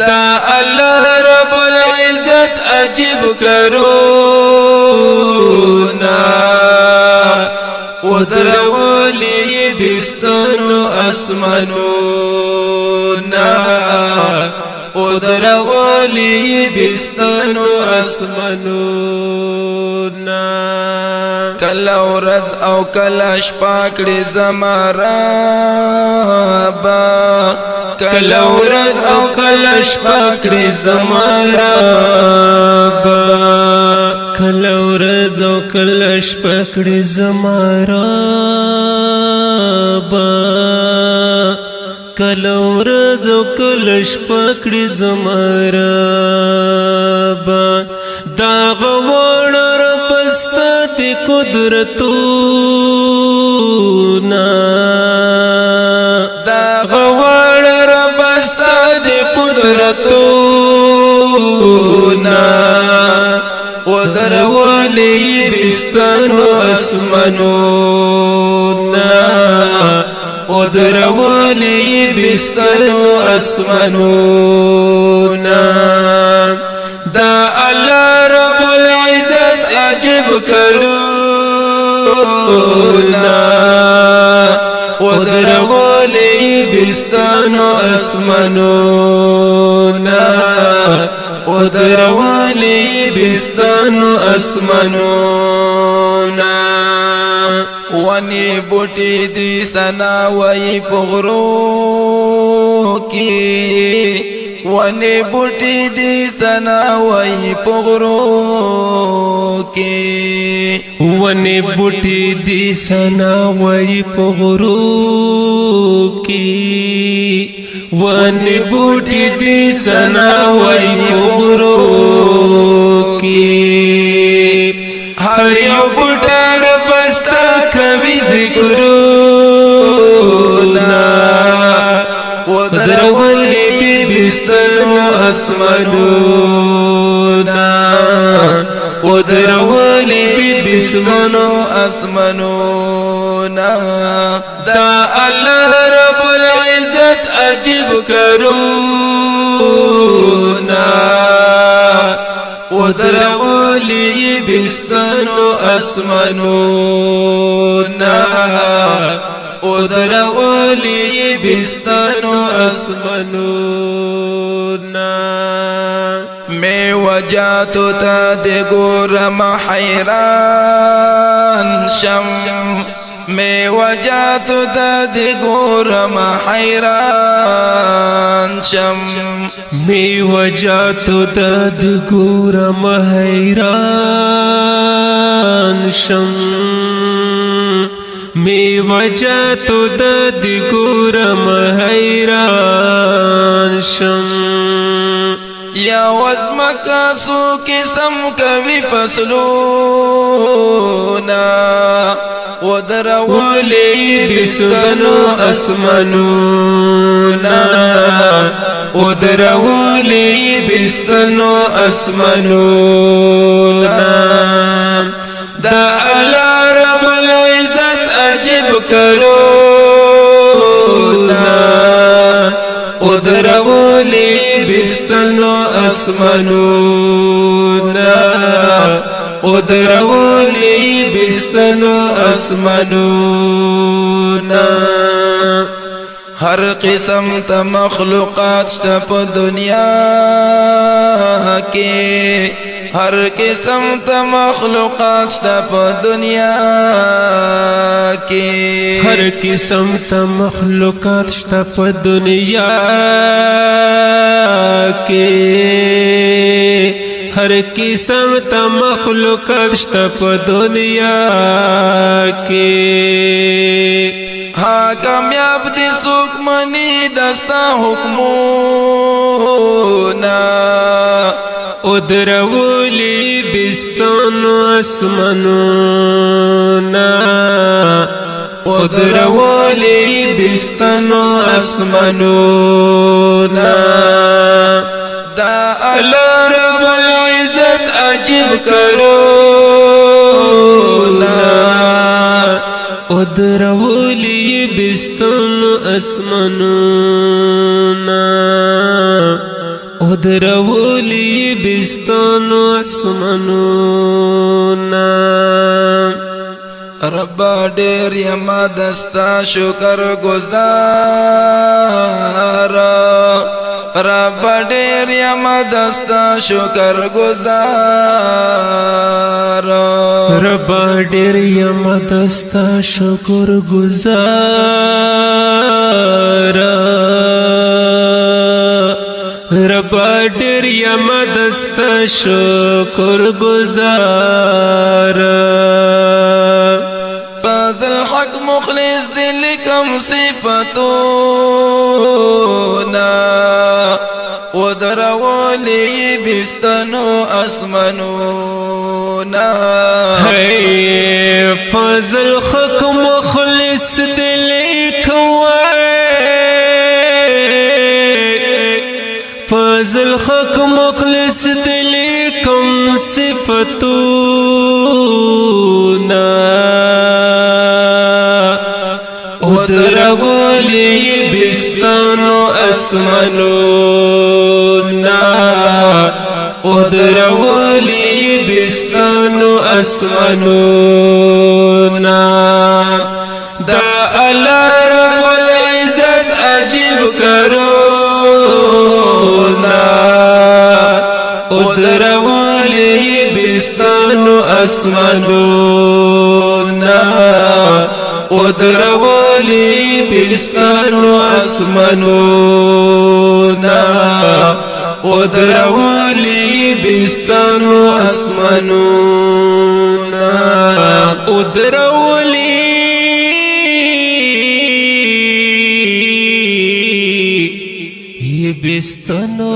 دا اللہ رب العزت عجیب کرونا ودرولی بستنو اسمنونا ودرولی بستنو اسمنونا کلا ورځ او کلا شپه کړې زما ربا کلا ورځ او کلا شپه کړې زما ربا کلا ورځ او کلا شپه کړې زما ربا کلا ورځ او کلا شپه کړې زما ربا دا غوړ رپستا دی قدرتونا دا غوړ رپستا دی قدرتونا ودرولی بستنو اسمنونا ودرولی بستنو اسمنونا دا اللہ رب العزت عجب کرونا ودرولی بستنو اسمنونا ودرولی بستنو اسمنونا ونی بوٹی دی سناوی پغرو کی ونی بوٹی دی سناوی پغرو کی ونی بوٹی دی سناوی پغرو کی ونی بوٹی دی سناوی پغرو کی ہر یو بوٹار پستا کبھی ذکرونا ودرولی بی بستنو اسمنونا ودرولی بی بستنو اسمنونا دا اللہ رب العزت عجیب کرونا ودرولی بستنو اسمنونا ودرولی بستنو اسمنونا میں وجاتو تا دے گورم حیران شم میں وجاتو تا دے گورم حیران شم میں وجاتو تا دے گورم حیران شم میں وجاتو تا دے گورم حیران شم یا وزمکا سو قسم کبھی فصلونا ودرولی بستنو اسمنونا ودرولی بستنو اسمنونا دا اللہ رب العزت عجب کرونا ودرولی بستنو اسمنونا ودرولی بستنو اسمنونا ہر قسم تا مخلوقات شتا پا دنیا کے ہر قسم تا مخلوقات شتا پا دنیا کے ہر قسم تا مخلوقات شتا پا دنیا کے ہر قسم تا مخلوقات شتا پا دنیا کے ہاں کامیاب دی سوک منی دستا حکمونا ادرولی بستنو اسمنونا ادرولی بستنو اسمنونا دا اللہ رب العزت عجب کرونا ادرولی بستنو اسمنونا ودرولی بستانو اسمانونا ربا ډیر یما دستا شکر گزار ربا ډیر یما دستا شکر گزار ربا ډیر یما دستا شکر گزار ربا ډیر یما دستا شکر گزار فضل حق مخلص دل کم صفتونا ودرولی بستنو اسمنونا ہے فضل حق مخلص دل فضل حق مخلص دل کم صفتونا ودرولی بستانو اسمانونا ودرولی بستانو اسمانونا دا اللہ رب العزت عجیب کرونا ودرولی بستانو اسمانونا ودرولی بستانو اسمانونا ودرولی بستانو اسمانونا ودرولی بستانو